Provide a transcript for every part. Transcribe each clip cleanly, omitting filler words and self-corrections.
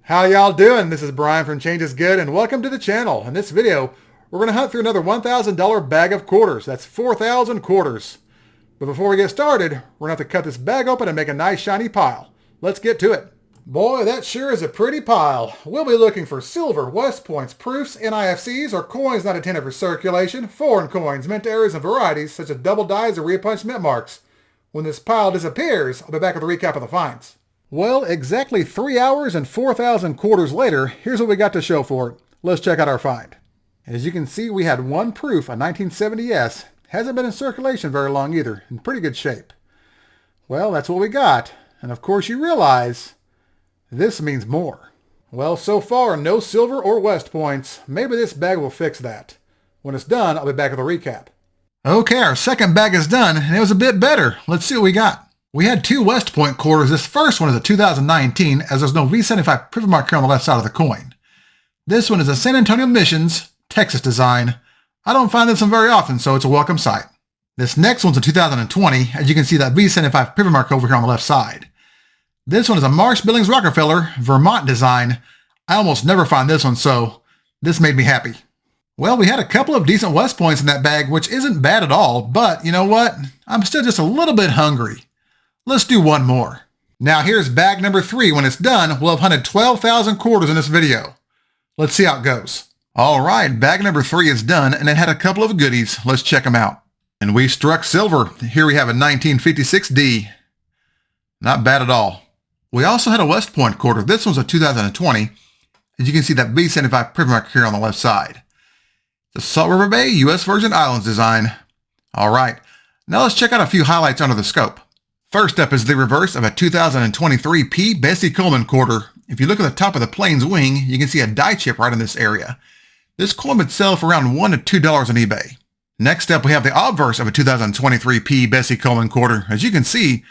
How y'all doing? This is Brian from Change is Good, and welcome to the channel. In this video, we're going to hunt through another $1,000 bag of quarters. That's 4,000 quarters. But before we get started, we're going to have to cut this bag open and make a nice shiny pile. Let's get to it. Boy, that sure is a pretty pile. We'll be looking for silver, West Points, proofs, NIFCs, or coins not intended for circulation, foreign coins, mint areas, and varieties, such as double dies or repunched mint marks. When this pile disappears, I'll be back with a recap of the finds. Well, exactly 3 hours and 4,000 quarters later, here's what we got to show for it. Let's check out our find. As you can see, we had one proof, a 1970S. Hasn't been in circulation very long either, in pretty good shape. Well, that's what we got. And of course you realize, this means more. Well, so far, no silver or West Points. Maybe this bag will fix that. When it's done, I'll be back with a recap. Okay, our second bag is done, and it was a bit better. Let's see what we got. We had two West Point quarters. This first one is a 2019, as there's no V75 privet mark here on the left side of the coin. This one is a San Antonio Missions, Texas design. I don't find this one very often, so it's a welcome sight. This next one's a 2020, as you can see that V75 privet mark over here on the left side. This one is a Marsh Billings Rockefeller, Vermont design. I almost never find this one, so this made me happy. Well, we had a couple of decent West Points in that bag, which isn't bad at all, but you know what? I'm still just a little bit hungry. Let's do one more. Now here's bag number 3. When it's done, we'll have hunted 12,000 quarters in this video. Let's see how it goes. All right, bag number 3 is done, and it had a couple of goodies. Let's check them out. And we struck silver. Here we have a 1956D. Not bad at all. We also had a West Point quarter. This one's a 2020. As you can see that B75 privet mark here on the left side. The Salt River Bay U.S. Virgin Islands design. All right, now let's check out a few highlights under the scope. First up is the reverse of a 2023 P. Bessie Coleman quarter. If you look at the top of the plane's wing, you can see a die chip right in this area. This coin would sell for around $1 to $2 on eBay. Next up, we have the obverse of a 2023 P. Bessie Coleman quarter. As you can see,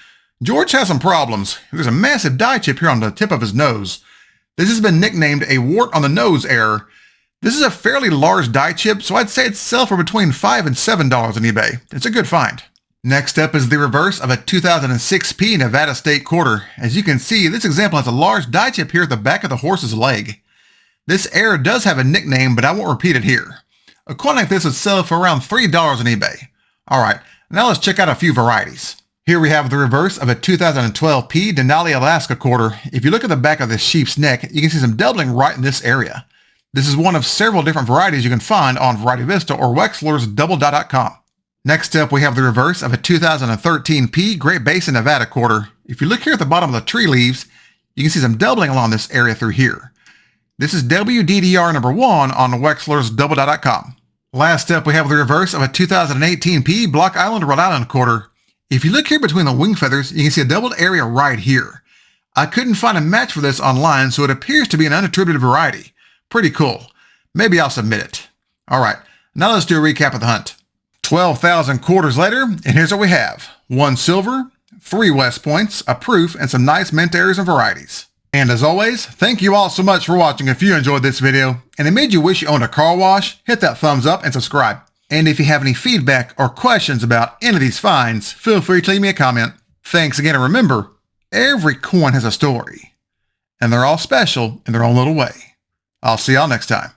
George has some problems. There's a massive die chip here on the tip of his nose. This has been nicknamed a wart on the nose error. This is a fairly large die chip, so I'd say it'd sell for between $5 and $7 on eBay. It's a good find. Next up is the reverse of a 2006 P Nevada State quarter. As you can see, this example has a large die chip here at the back of the horse's leg. This error does have a nickname, but I won't repeat it here. A coin like this would sell for around $3 on eBay. Alright, now let's check out a few varieties. Here we have the reverse of a 2012 P Denali Alaska quarter. If you look at the back of this sheep's neck, you can see some doubling right in this area. This is one of several different varieties you can find on Variety Vista or Wexler's Double.com. Next up, we have the reverse of a 2013 P Great Basin Nevada quarter. If you look here at the bottom of the tree leaves, you can see some doubling along this area through here. This is WDDR number 1 on Wexler's Double.com. Last up, we have the reverse of a 2018 P Block Island Rhode Island quarter. If you look here between the wing feathers, you can see a doubled area right here. I couldn't find a match for this online, so it appears to be an unattributed variety. Pretty cool. Maybe I'll submit it. Alright, now let's do a recap of the hunt. 12,000 quarters later, and here's what we have. 1 silver, 3 West Points, a proof, and some nice mint areas and varieties. And as always, thank you all so much for watching. If you enjoyed this video, and it made you wish you owned a car wash, hit that thumbs up and subscribe. And if you have any feedback or questions about any of these finds, feel free to leave me a comment. Thanks again, and remember, every coin has a story. And they're all special in their own little way. I'll see y'all next time.